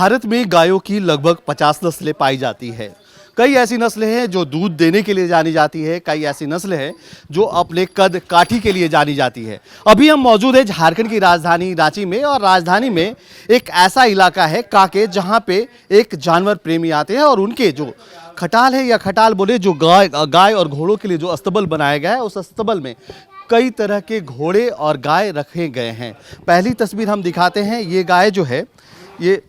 भारत में गायों की लगभग 50 नस्लें पाई जाती है। कई ऐसी नस्लें हैं जो दूध देने के लिए जानी जाती है, कई ऐसी नस्लें हैं जो अपने कद काठी के लिए जानी जाती है। अभी हम मौजूद है झारखंड की राजधानी रांची में, और राजधानी में एक ऐसा इलाका है काके, जहां पे एक जानवर प्रेमी आते हैं और उनके जो खटाल है या खटाल बोले, जो गाय और घोड़ों के लिए जो अस्तबल बनाया गया है, उस अस्तबल में कई तरह के घोड़े और गाय रखे गए हैं। पहली तस्वीर हम दिखाते हैं। ये गाय जो है, ये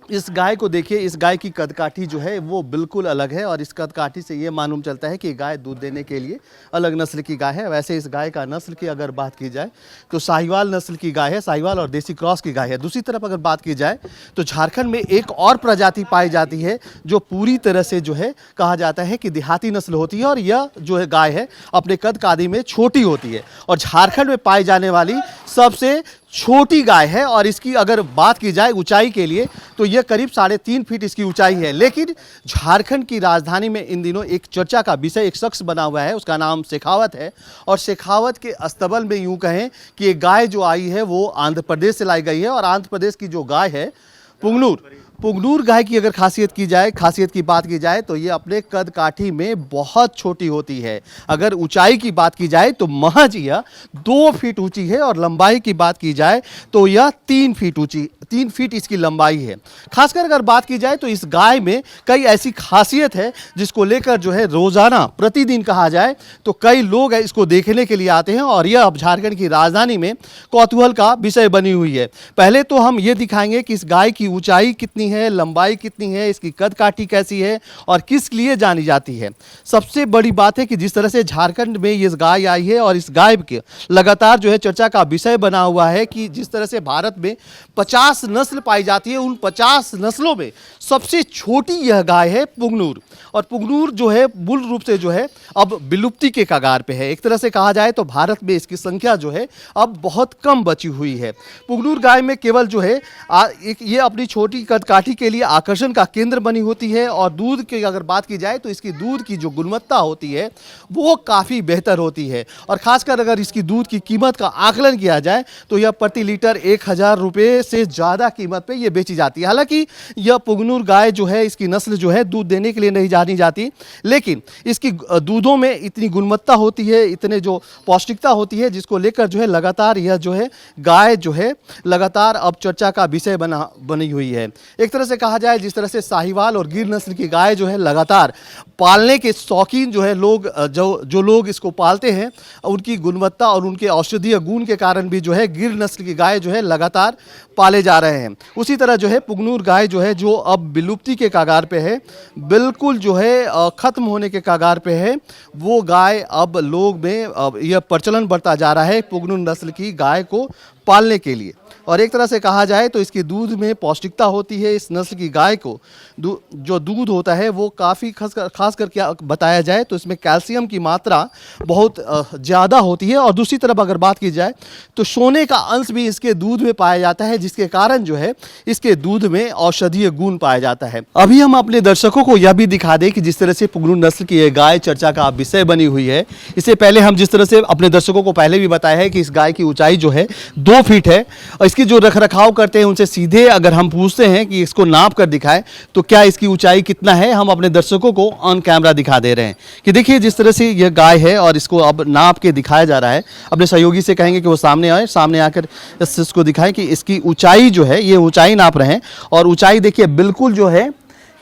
इस गाय को देखिए, इस गाय की कदकाठी जो है वो बिल्कुल अलग है, और इस कदकाठी से ये मालूम चलता है कि गाय दूध देने के लिए अलग नस्ल की गाय है। वैसे इस गाय का नस्ल की अगर बात की जाए तो साहिवाल नस्ल की गाय है, साहिवाल और देसी क्रॉस की गाय है। दूसरी तरफ अगर बात की जाए तो झारखंड में एक और प्रजाति पाई जाती है जो पूरी तरह से जो है कहा जाता है कि देहाती नस्ल होती है, और यह जो है गाय है अपने कद काठी में छोटी होती है, और झारखंड में पाई जाने वाली सबसे छोटी गाय है। और इसकी अगर बात की जाए ऊंचाई के लिए तो यह करीब 3.5 फीट इसकी ऊंचाई है। लेकिन झारखंड की राजधानी में इन दिनों एक चर्चा का विषय, एक शख्स बना हुआ है, उसका नाम शेखावत है, और शेखावत के अस्तबल में यूं कहें कि ये गाय जो आई है वो आंध्र प्रदेश से लाई गई है। और आंध्र प्रदेश की जो गाय है पुंगनूर गाय की अगर खासियत की बात की जाए तो ये अपने कद काठी में बहुत छोटी होती है। अगर ऊंचाई की बात की जाए तो महज यह 2 फीट ऊंची है, और लंबाई की बात की जाए तो यह 3 फीट इसकी लंबाई है। खासकर अगर बात की जाए तो इस गाय में कई ऐसी खासियत है जिसको लेकर जो है रोजाना प्रतिदिन कहा जाए तो कई लोग इसको देखने के लिए आते हैं, और यह अब झारखंड की राजधानी में कौतूहल का विषय बनी हुई है। पहले तो हम ये दिखाएंगे कि इस गाय की ऊंचाई कितनी है, लंबाई कितनी है, इसकी कद काठी कैसी है और किस लिए जानी जाती है। सबसे बड़ी बात है कि जिस तरह से झारखंड में ये गाय आई है, और इस गाय के लगातार जो है चर्चा का विषय बना हुआ है कि जिस तरह से भारत में 50 नस्ल पाई जाती है, उन 50 नस्लों में सबसे छोटी यह गाय है पुंगनूर। और पुंगनूर जो है मूल रूप से जो है अब विलुप्ति के कगार पे है। एक तरह से कहा जाए तो भारत में इसकी संख्या जो है अब बहुत कम बची हुई है। पुंगनूर गाय में केवल जो है ये अपनी छोटी कदकाठी के लिए आकर्षण का केंद्र बनी होती है, और दूध की अगर बात की जाए तो इसकी दूध की जो गुणवत्ता होती है वो काफ़ी बेहतर होती है। और खासकर अगर इसकी दूध की कीमत का आकलन किया जाए तो यह प्रति लीटर 1000 रुपये से ज़्यादा कीमत पे ये बेची जाती है। हालांकि यह पुंगनूर गाय जो है, इसकी नस्ल जो है दूध देने के लिए नहीं जानी जाती, लेकिन इसकी दूधों में इतनी गुणवत्ता होती है, इतने जो पौष्टिकता होती है, जिसको लेकर जो है लगातार यह जो है गाय जो है लगातार अब चर्चा का विषय बनी हुई है। एक तरह से कहा जाए जिस तरह से साहिवाल और गिर नस्ल की गाय जो है लगातार पालने के शौकीन जो है लोग, जो लोग इसको पालते हैं, उनकी गुणवत्ता और उनके औषधीय गुण के कारण भी जो है गिर नस्ल की गाय जो है लगातार पाले जा रहे हैं। उसी तरह जो है पुंगनूर गाय जो है, जो अब विलुप्ति के कगार पे है, बिल्कुल जो है खत्म होने के कगार पे है, वो गाय अब लोग में यह प्रचलन बढ़ता जा रहा है पुंगनूर नस्ल की गाय को पालने के लिए। और एक तरह से कहा जाए तो इसकी दूध में पौष्टिकता होती है। इस नस्ल की गाय को जो दूध होता है वो काफ़ी खास कर क्या बताया जाए तो इसमें कैल्शियम की मात्रा बहुत ज़्यादा होती है। और दूसरी तरफ अगर बात की जाए तो सोने का अंश भी इसके दूध में पाया जाता है, जिसके कारण जो है इसके दूध में औषधीय गुण पाया जाता है। अभी हम अपने दर्शकों को यह भी दिखा दें कि जिस तरह से पुंगनूर नस्ल की यह गाय चर्चा का विषय बनी हुई है, इससे पहले हम जिस तरह से अपने दर्शकों को पहले भी बताया है कि इस गाय की ऊंचाई जो है 2 फीट है, और इसकी जो रखरखाव करते हैं उनसे सीधे अगर हम पूछते हैं कि इसको नाप कर दिखाएं तो क्या इसकी ऊंचाई कितना है, हम अपने दर्शकों को ऑन कैमरा दिखा दे रहे हैं कि देखिए जिस तरह से यह गाय है और इसको अब नाप के दिखाया जा रहा है। अपने सहयोगी से कहेंगे कि वो सामने आए, सामने आकर इसको दिखाएं कि इसकी ऊंचाई जो है, ये ऊंचाई नाप रहे हैं, और ऊंचाई देखिए बिल्कुल जो है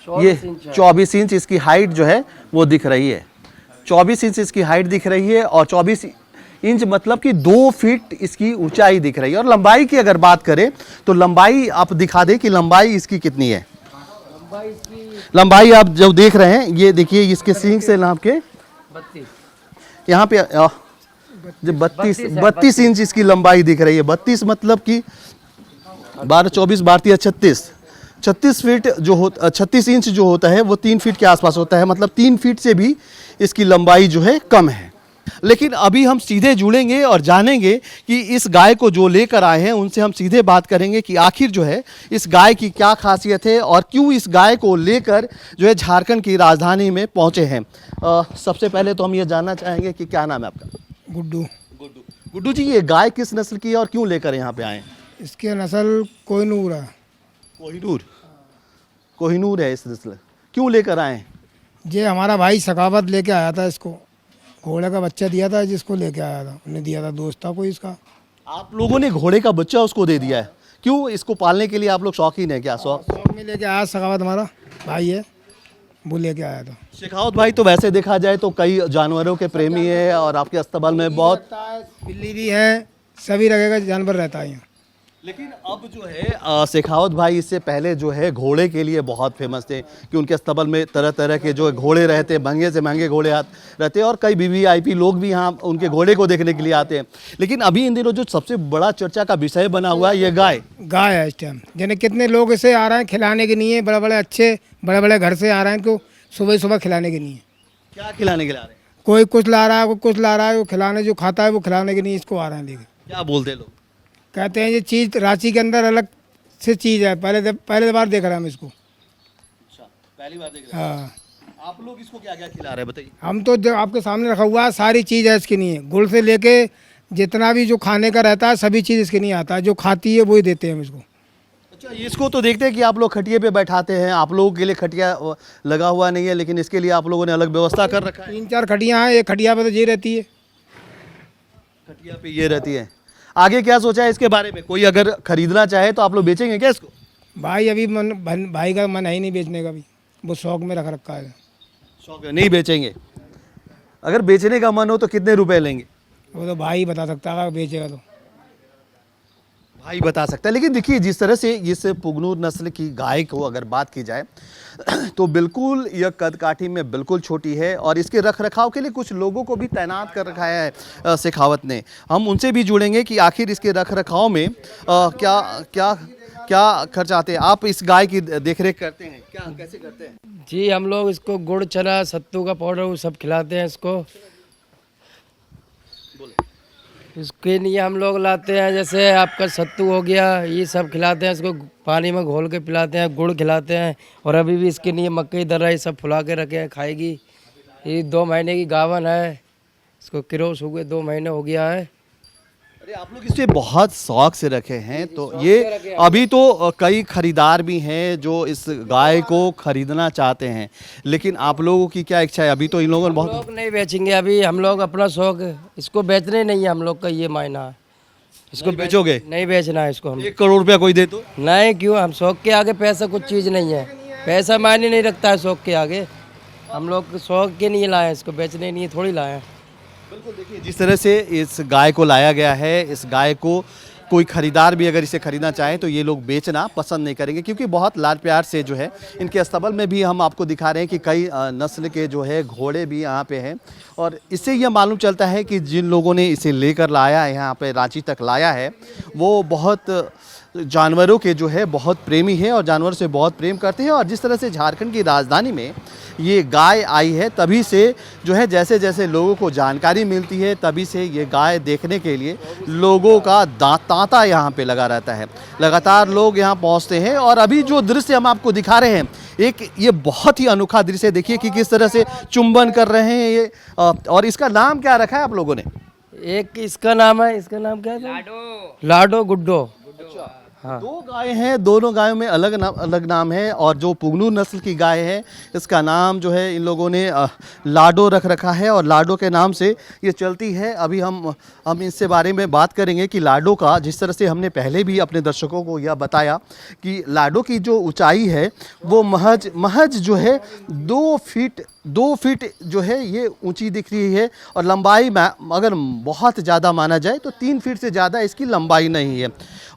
ये 24 इंच इसकी हाइट जो है वो दिख रही है। 24 इंच इसकी हाइट दिख रही है, और 24 इंच मतलब कि 2 फीट इसकी ऊंचाई दिख रही है। और लंबाई की अगर बात करें तो लंबाई आप दिखा दें कि लंबाई इसकी कितनी है। लंबाई आप जो देख रहे हैं ये देखिए, इसके सींग से नाप के 32 यहाँ पे 32 इंच इसकी लंबाई दिख रही है। 32 मतलब कि 12 24 12 36 फीट जो होता, 36 इंच जो होता है वो 3 फीट के आसपास होता है, मतलब 3 फीट से भी इसकी लंबाई जो है कम है। लेकिन अभी हम सीधे जुड़ेंगे और जानेंगे कि इस गाय को जो लेकर आए हैं उनसे हम सीधे बात करेंगे कि आखिर जो है इस गाय की क्या खासियत है और क्यों इस गाय को लेकर जो है झारखंड की राजधानी में पहुंचे हैं। सबसे पहले तो हम ये जानना चाहेंगे कि क्या नाम है आपका? गुड्डू जी, ये गाय किस नस्ल की है और क्यों लेकर यहाँ पे आए? इसकी नस्ल कोहिनूर है। कोहिनूर, कोहिनूर है इस नस्ल, क्यों लेकर आए हैं? ये हमारा भाई सखावत लेके आया था इसको, घोड़े का बच्चा दिया था जिसको लेके आया था, उन्हें दिया था, दोस्त था कोई इसका। आप लोगों ने घोड़े का बच्चा उसको दे दिया है, क्यों? इसको पालने के लिए आप लोग शौकीन है क्या? शौक शौक में लेके आया, सखावत हमारा भाई है, वो लेके आया था। शेखावत भाई तो वैसे देखा जाए तो कई जानवरों के प्रेमी है और आपके अस्तबल में बहुत, बिल्ली भी है, सभी तरह का जानवर रहता है यहाँ। लेकिन अब जो है शेखावत भाई इससे पहले जो है घोड़े के लिए बहुत फेमस थे कि उनके अस्तबल में तरह तरह के जो घोड़े रहते, महंगे से महंगे घोड़े रहते और कई वीवीआईपी लोग भी यहाँ उनके घोड़े को देखने के लिए आते हैं। लेकिन अभी इन दिनों जो सबसे बड़ा चर्चा का विषय बना हुआ है ये गाय है इस टाइम, यानी कितने लोग इसे आ रहे हैं खिलाने के लिए, बड़े बड़े अच्छे बड़े बड़े घर से आ रहे हैं क्यों सुबह सुबह खिलाने के लिए। क्या खिलाने के लिए आ रहे हैं? कोई कुछ ला रहा है, कोई कुछ ला रहा है, वो खिलाने जो खाता है वो खिलाने के लिए इसको आ रहे हैं लेके। क्या बोलते हैं लोग? कहते हैं ये चीज़ रांची के अंदर अलग से चीज़ है, पहले बार देख रहे हैं हम इसको। अच्छा, पहली बार देख रहे हैं। हाँ, आप लोग इसको क्या क्या खिला रहे हैं बताइए? हम तो जो आपके सामने रखा हुआ है सारी चीज़ है इसके लिए, गुड़ से लेके जितना भी जो खाने का रहता है सभी चीज़ इसके लिए आता है, जो खाती है वही देते हैं हम इसको। अच्छा, इसको तो देखते हैं कि आप लोग खटिए पे बैठाते हैं, आप लोगों के लिए खटिया लगा हुआ नहीं है, लेकिन इसके लिए आप लोगों ने अलग व्यवस्था कर रखा है। 3-4 खटियाँ हैं, एक खटिया पर तो ये रहती है। खटिया पे ये रहती है। आगे क्या सोचा है इसके बारे में? कोई अगर खरीदना चाहे तो आप लोग बेचेंगे क्या इसको? भाई अभी भाई का मन है ही नहीं बेचने का, भी वो शौक में रख रखा है। शौक है, नहीं बेचेंगे। अगर बेचने का मन हो तो कितने रुपए लेंगे? वो तो भाई बता सकता है, अगर बेचेगा तो। भाई बता सकता है। लेकिन देखिए जिस तरह से इस पुगनूर नस्ल की गाय को अगर बात की जाए तो बिल्कुल यह कद काठी में बिल्कुल छोटी है और इसके रख रखाव के लिए कुछ लोगों को भी तैनात कर रखा है शेखावत ने। हम उनसे भी जुड़ेंगे कि आखिर इसके रख रखाव में क्या क्या क्या खर्च आते हैं। आप इस गाय की देखरेख करते हैं क्या, कैसे करते हैं? जी हम लोग इसको गुड़ चना सत्तू का पाउडर वो सब खिलाते हैं इसको। इसके लिए हम लोग लाते हैं, जैसे आपका सत्तू हो गया, ये सब खिलाते हैं इसको, पानी में घोल के पिलाते हैं, गुड़ खिलाते हैं। और अभी भी इसके लिए मकई दर्रा ये सब फुला के रखे हैं, खाएगी। ये 2 महीने की गावन है, इसको किरोस हो गए, 2 महीने हो गया है। अरे आप लोग इसे बहुत शौक से रखे हैं, तो ये अभी तो कई खरीदार भी हैं जो इस गाय को खरीदना चाहते हैं, लेकिन आप लोगों की क्या इच्छा है? अभी तो इन लोगों ने हम लोग नहीं बेचेंगे अभी, हम लोग अपना शौक, इसको बेचने नहीं है हम लोग का ये मायना है। इसको बेचोगे? नहीं बेचना है इसको हम। 1 करोड़ रुपया कोई दे तो? नहीं, क्यों, हम शौक के आगे पैसा कुछ चीज़ नहीं है, पैसा मायने नहीं रखता है शौक के आगे। हम लोग शौक के नहीं लाए, इसको बेचने नहीं थोड़ी लाए हैं। बिल्कुल, देखिए जिस तरह से इस गाय को लाया गया है, इस गाय को कोई खरीदार भी अगर इसे खरीदना चाहे तो ये लोग बेचना पसंद नहीं करेंगे, क्योंकि बहुत लाड प्यार से जो है इनके अस्तबल में भी हम आपको दिखा रहे हैं कि कई नस्ल के जो है घोड़े भी यहाँ पे हैं। और इससे यह मालूम चलता है कि जिन लोगों ने इसे लेकर लाया है, यहाँ पे रांची तक लाया है, वो बहुत जानवरों के जो है बहुत प्रेमी है और जानवर से बहुत प्रेम करते हैं। और जिस तरह से झारखंड की राजधानी में ये गाय आई है, तभी से जो है जैसे जैसे लोगों को जानकारी मिलती है, तभी से ये गाय देखने के लिए लोगों का तांता यहाँ पे लगा रहता है। लगातार लोग यहाँ पहुँचते हैं। और अभी जो दृश्य हम आपको दिखा रहे हैं, एक ये बहुत ही अनोखा दृश्य, देखिए कि किस तरह से चुंबन कर रहे हैं ये। और इसका नाम क्या रखा है आप लोगों ने? एक इसका नाम है, इसका नाम क्या है? लाडो गुड्डो। हाँ। 2 गाय हैं, दोनों गायों में अलग नाम है। और जो पुगनूर नस्ल की गाय है इसका नाम जो है इन लोगों ने लाडो रख रखा है और लाडो के नाम से ये चलती है। अभी हम इससे बारे में बात करेंगे कि लाडो का, जिस तरह से हमने पहले भी अपने दर्शकों को यह बताया कि लाडो की जो ऊंचाई है वो महज जो है 2 फीट जो है ये ऊंची दिख रही है। और लंबाई में अगर बहुत ज़्यादा माना जाए तो 3 फीट से ज़्यादा इसकी लंबाई नहीं है।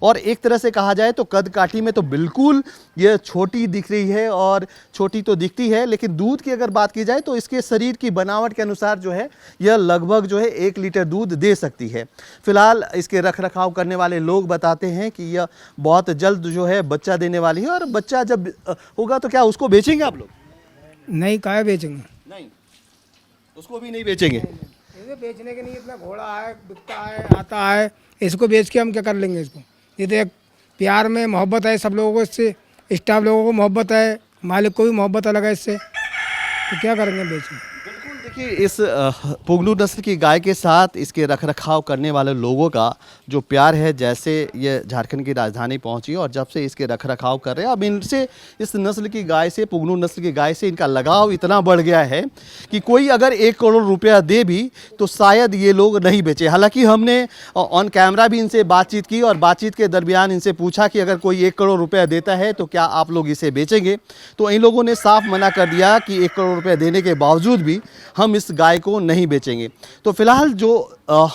और एक तरह से कहा जाए तो कद काठी में तो बिल्कुल ये छोटी दिख रही है, और छोटी तो दिखती है, लेकिन दूध की अगर बात की जाए तो इसके शरीर की बनावट के अनुसार जो है यह लगभग जो है 1 लीटर दूध दे सकती है। फिलहाल इसके रख रखाव करने वाले लोग बताते हैं कि यह बहुत जल्द जो है बच्चा देने वाली है। और बच्चा जब होगा तो क्या उसको बेचेंगे आप लोग? नहीं, काय बेचेंगे? नहीं, उसको भी नहीं बेचेंगे। इसे बेचने के लिए इतना घोड़ा है, बिकता है, आता है, इसको बेच के हम क्या कर लेंगे इसको? ये तो एक प्यार में मोहब्बत है सब लोगों को, इससे स्टाफ लोगों को मोहब्बत है, मालिक को भी मोहब्बत अलग है इससे, तो क्या करेंगे बेच के? बिल्कुल, देखिए इस पुगलू नस्ल की गाय के साथ इसके रखरखाव करने वाले लोगों का जो प्यार है, जैसे ये झारखंड की राजधानी पहुंची और जब से इसके रखरखाव कर रहे हैं, अब इनसे इस नस्ल की गाय से, पुगलू नस्ल की गाय से इनका लगाव इतना बढ़ गया है कि कोई अगर 1 करोड़ रुपया दे भी तो शायद ये लोग नहीं बेचे। हालांकि हमने ऑन कैमरा भी इनसे बातचीत की और बातचीत के दरमियान इनसे पूछा कि अगर कोई 1 करोड़ रुपया देता है तो क्या आप लोग इसे बेचेंगे, तो इन लोगों ने साफ मना कर दिया कि 1 करोड़ रुपया देने के बावजूद भी हम इस गाय को नहीं बेचेंगे। तो फिलहाल जो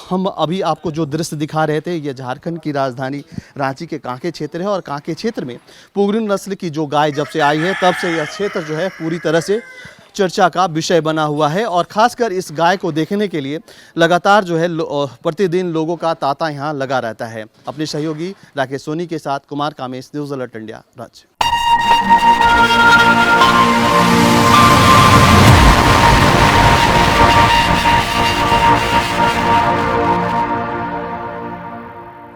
हम अभी आपको जो दृश्य दिखा रहे थे, ये झारखंड की राजधानी रांची के कांके क्षेत्र है और कांके क्षेत्र में पुगलू नस्ल की जो गाय जब से आई है तब से यह क्षेत्र जो है पूरी तरह से चर्चा का विषय बना हुआ है और खासकर इस गाय को देखने के लिए लगातार जो है प्रतिदिन लोगों का तांता यहाँ लगा रहता है। अपने सहयोगी राकेश सोनी के साथ Kumar Kamesh, news alert India, Ranchi.